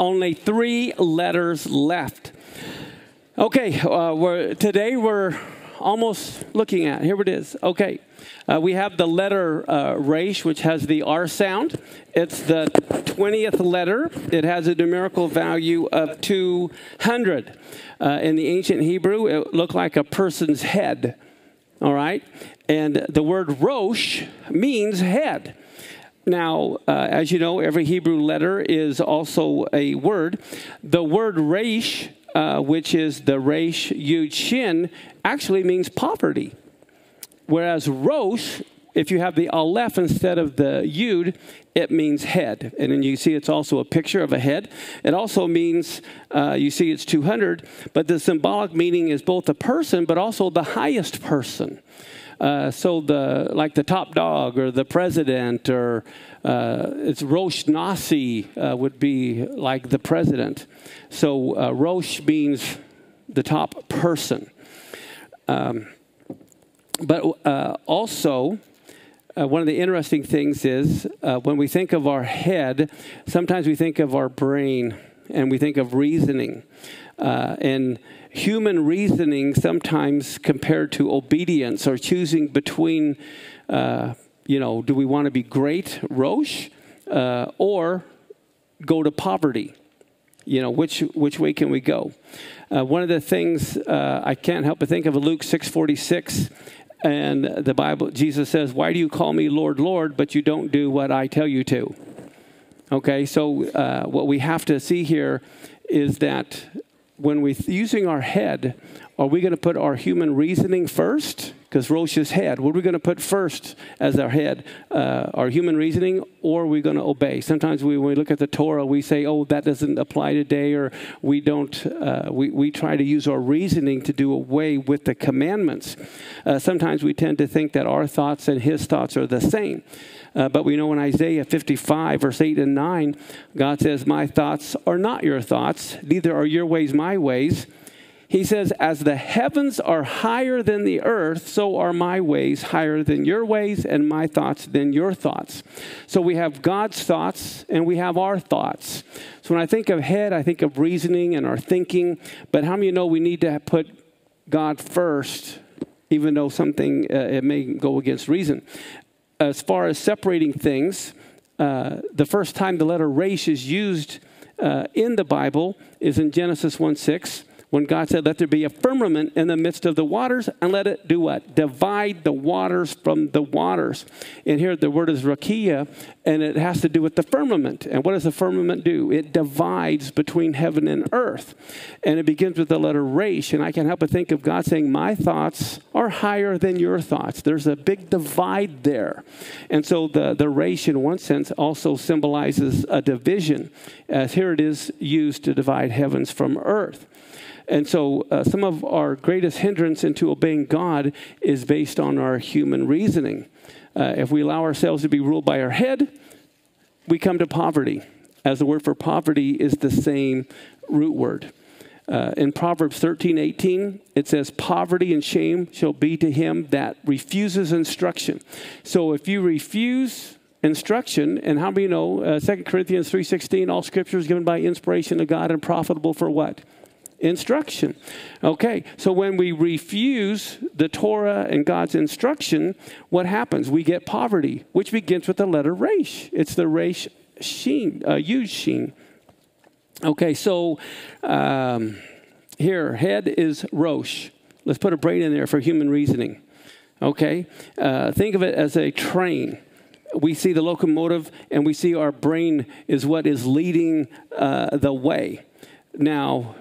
only 3 letters left. Okay, today we're almost looking at, here it is. Okay, we have the letter resh, which has the R sound. It's the 20th letter. It has a numerical value of 200. In the ancient Hebrew, it looked like a person's head. All right, and the word rosh means head. Now, as you know, every Hebrew letter is also a word. The word resh, which is the resh yud shin, actually means poverty. Whereas rosh, if you have the aleph instead of the yud, it means head. And then you see it's also a picture of a head. It also means, you see it's 200, but the symbolic meaning is both a person, but also the highest person. So like the top dog or the president, or it's Rosh Nasi would be like the president. So Rosh means the top person. But also, one of the interesting things is when we think of our head, sometimes we think of our brain and we think of reasoning. And human reasoning sometimes compared to obedience or choosing between, do we want to be great, Rosh, or go to poverty? Which way can we go? One of the things I can't help but think of Luke 6:46, and the Bible, Jesus says, "Why do you call me Lord, Lord, but you don't do what I tell you to?" Okay, so what we have to see here is that when we're using our head, are we going to put our human reasoning first? Because Rosh is head. What are we going to put first as our head? Our human reasoning, or are we going to obey? Sometimes when we look at the Torah, we say, oh, that doesn't apply today, or we don't. We try to use our reasoning to do away with the commandments. Sometimes we tend to think that our thoughts and his thoughts are the same. But we know in Isaiah 55, verse 8 and 9, God says, my thoughts are not your thoughts, neither are your ways my ways. He says, as the heavens are higher than the earth, so are my ways higher than your ways, and my thoughts than your thoughts. So we have God's thoughts, and we have our thoughts. So when I think of head, I think of reasoning and our thinking. But how many of you know we need to put God first, even though something, it may go against reason? As far as separating things, the first time the letter resh is used in the Bible is in Genesis 1:6. When God said, let there be a firmament in the midst of the waters, and let it do what? Divide the waters from the waters. And here the word is rakia, and it has to do with the firmament. And what does the firmament do? It divides between heaven and earth. And it begins with the letter resh. And I can't help but think of God saying, my thoughts are higher than your thoughts. There's a big divide there. And so the resh, in one sense, also symbolizes a division, as here it is used to divide heavens from earth. And so some of our greatest hindrance into obeying God is based on our human reasoning. If we allow ourselves to be ruled by our head, we come to poverty, as the word for poverty is the same root word. In Proverbs 13:18, it says, poverty and shame shall be to him that refuses instruction. So if you refuse instruction, and how many know 2 Corinthians 3:16, all scripture is given by inspiration of God and profitable for what? Instruction. Okay, so when we refuse the Torah and God's instruction, what happens? We get poverty, which begins with the letter resh. It's the resh sheen, yud sheen. Okay, so here, head is rosh. Let's put a brain in there for human reasoning. Okay, think of it as a train. We see the locomotive, and we see our brain is what is leading the way. Now,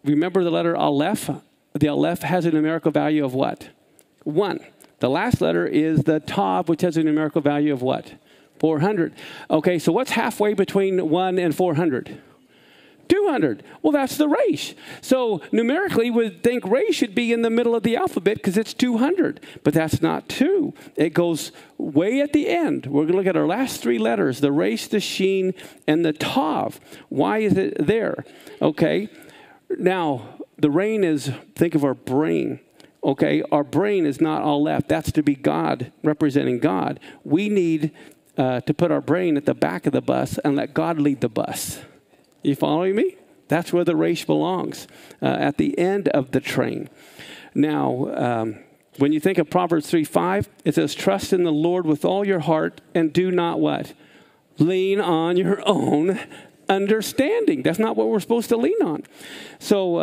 remember the letter aleph? The aleph has a numerical value of what? 1. The last letter is the tav, which has a numerical value of what? 400. Okay, so what's halfway between 1 and 400? 200. Well, that's the resh. So numerically, we would think resh should be in the middle of the alphabet because it's 200. But that's not 2. It goes way at the end. We're going to look at our last 3 letters, the resh, the sheen, and the tav. Why is it there? Okay. Now, the rain is, think of our brain. Okay. Our brain is not all left. That's to be God, representing God. We need to put our brain at the back of the bus and let God lead the bus. You following me? That's where the resh belongs, at the end of the train. Now, when you think of Proverbs 3:5, it says, trust in the Lord with all your heart and do not what? Lean on your own understanding. That's not what we're supposed to lean on. So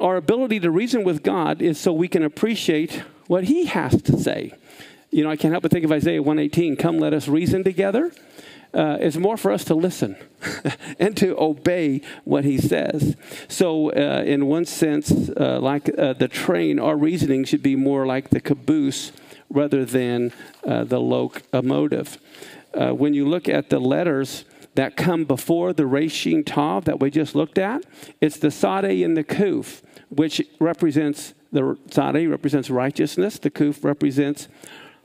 our ability to reason with God is so we can appreciate what he has to say. You know, I can't help but think of Isaiah 1:18, come let us reason together. It's more for us to listen and to obey what he says. So in one sense, like the train, our reasoning should be more like the caboose rather than the locomotive. When you look at the letters that come before the Reshin Tav that we just looked at, it's the Sadeh and the Kuf, which represents, the Sadeh represents righteousness, the Kuf represents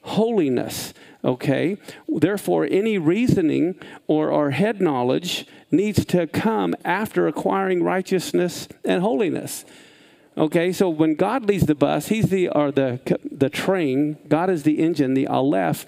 holiness. Okay? Therefore, any reasoning or our head knowledge needs to come after acquiring righteousness and holiness. Okay, so when God leads the bus, he's the train. God is the engine, the Aleph.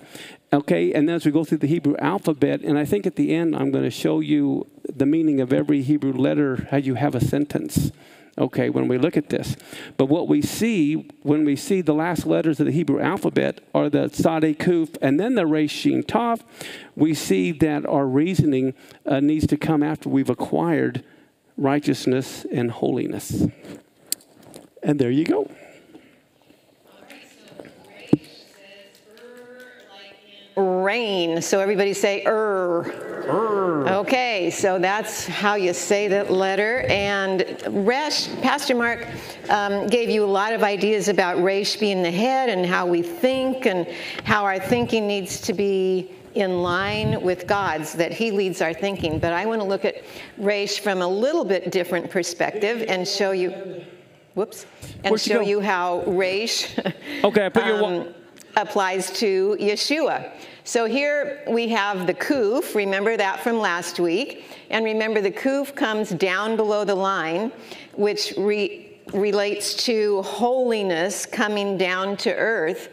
Okay, and then as we go through the Hebrew alphabet, and I think at the end I'm going to show you the meaning of every Hebrew letter, how you have a sentence. Okay, when we look at this. But what we see, when we see the last letters of the Hebrew alphabet are the Sadeh Kuf and then the Resh Shin Tav, we see that our reasoning needs to come after we've acquired righteousness and holiness. And there you go. Rain. So everybody say Okay, so that's how you say that letter. And Resh, Pastor Mark gave you a lot of ideas about Resh being the head and how we think and how our thinking needs to be in line with God's, that he leads our thinking. But I want to look at Resh from a little bit different perspective and show you, show you how Resh applies to Yeshua. So here we have the Kuf, remember that from last week, and remember the Kuf comes down below the line, which relates to holiness coming down to earth,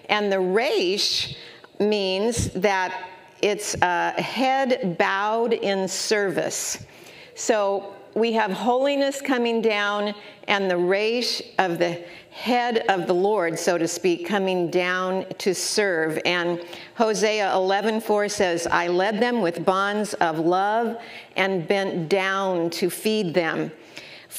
and the Resh means that it's a head bowed in service. So we have holiness coming down and the Resh of the head of the Lord, so to speak, coming down to serve. And Hosea 11:4 says, I led them with bonds of love and bent down to feed them.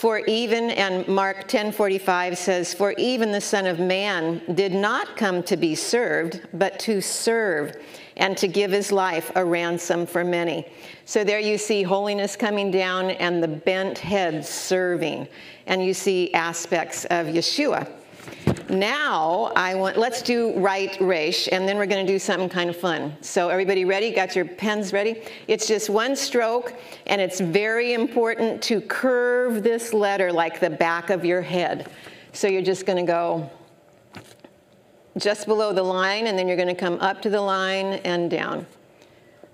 And Mark 10:45 says, for even the Son of Man did not come to be served, but to serve and to give his life a ransom for many. So there you see holiness coming down and the bent head serving. And you see aspects of Yeshua. Now, let's do right Resh, and then we're going to do something kind of fun. So everybody ready? Got your pens ready? It's just one stroke, and it's very important to curve this letter like the back of your head. So you're just going to go just below the line, and then you're going to come up to the line and down.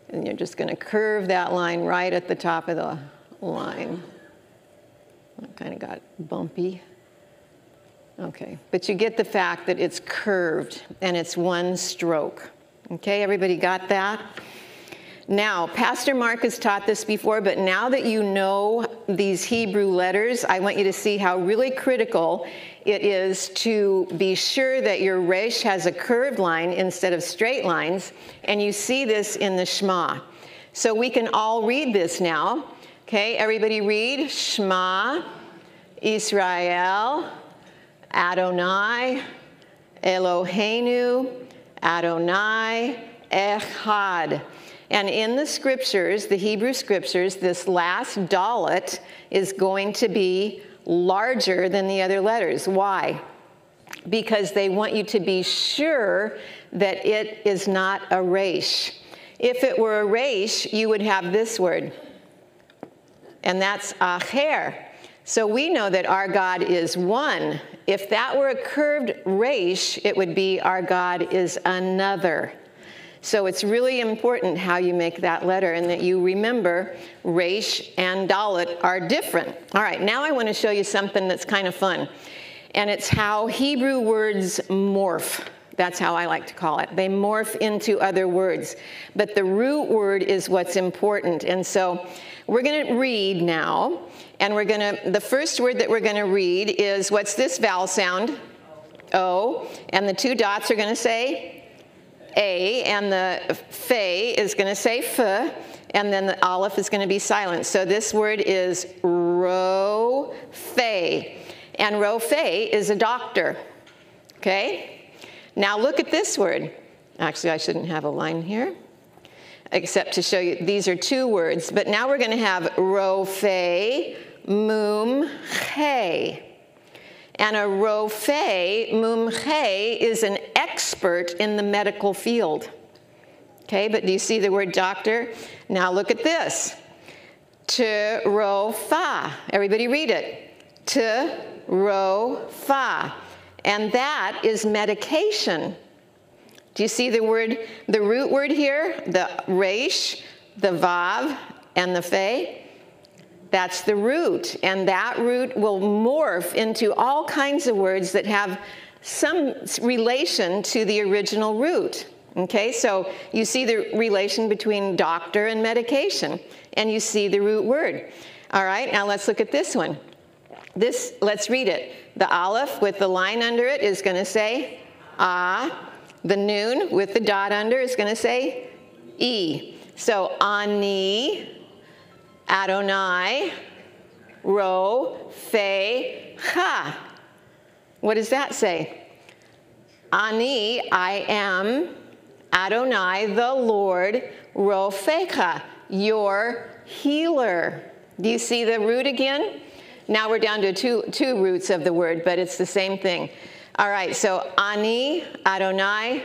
And you're just going to curve that line right at the top of the line. That kind of got bumpy. Okay, but you get the fact that it's curved and it's one stroke. Okay, everybody got that? Now, Pastor Mark has taught this before, but now that you know these Hebrew letters, I want you to see how really critical it is to be sure that your Resh has a curved line instead of straight lines, and you see this in the Shema. So we can all read this now. Okay, everybody read. Shema, Israel, Adonai, Eloheinu, Adonai, Echad. And in the scriptures, the Hebrew scriptures, this last dalet is going to be larger than the other letters. Why? Because they want you to be sure that it is not a resh. If it were a resh, you would have this word, and that's acher. So we know that our God is one. If that were a curved resh, it would be our God is another. So it's really important how you make that letter and that you remember resh and dalet are different. All right, now I want to show you something that's kind of fun. And it's how Hebrew words morph. That's how I like to call it. They morph into other words. But the root word is what's important. And so we're going to read now. And the first word that we're going to read is, what's this vowel sound? O. And the two dots are going to say A. And the fe is going to say f. And then the aleph is going to be silent. So this word is ro fe. And Rophe is a doctor, okay? Now look at this word. Actually, I shouldn't have a line here, except to show you these are two words. But now we're going to have Rophe mumche. And a Rophe mumche is an expert in the medical field. Okay, but do you see the word doctor? Now look at this. Terofa. Everybody read it. Terofa. And that is medication. Do you see the root word here? The resh, the vav, and the fe? That's the root. And that root will morph into all kinds of words that have some relation to the original root. Okay, so you see the relation between doctor and medication, and you see the root word. All right, now let's look at this one. Let's read it. The aleph with the line under it is going to say ah. The noon with the dot under is going to say e. So ani, Adonai, ro, fe, cha. What does that say? Ani, I am, Adonai, the Lord, Rofecha, your healer. Do you see the root again? Now we're down to two roots of the word, but it's the same thing. All right, so Ani, Adonai,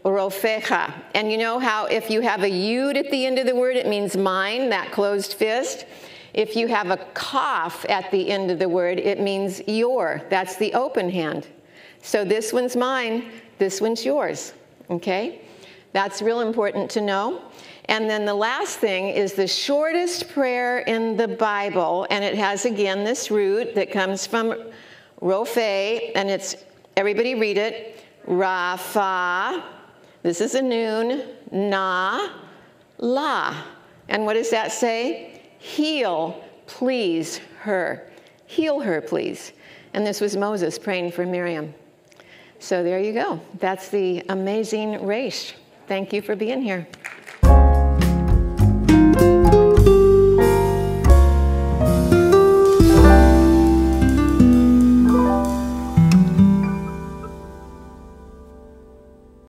Rofecha. And you know how if you have a yud at the end of the word, it means mine, that closed fist. If you have a kaf at the end of the word, it means your. That's the open hand. So this one's mine, this one's yours, okay? That's real important to know. And then the last thing is the shortest prayer in the Bible, and it has, again, this root that comes from Rophe, and it's, everybody read it, Rapha, this is a noon, na, la. And what does that say? Heal, please, her. Heal her, please. And this was Moses praying for Miriam. So there you go. That's the amazing Resh. Thank you for being here.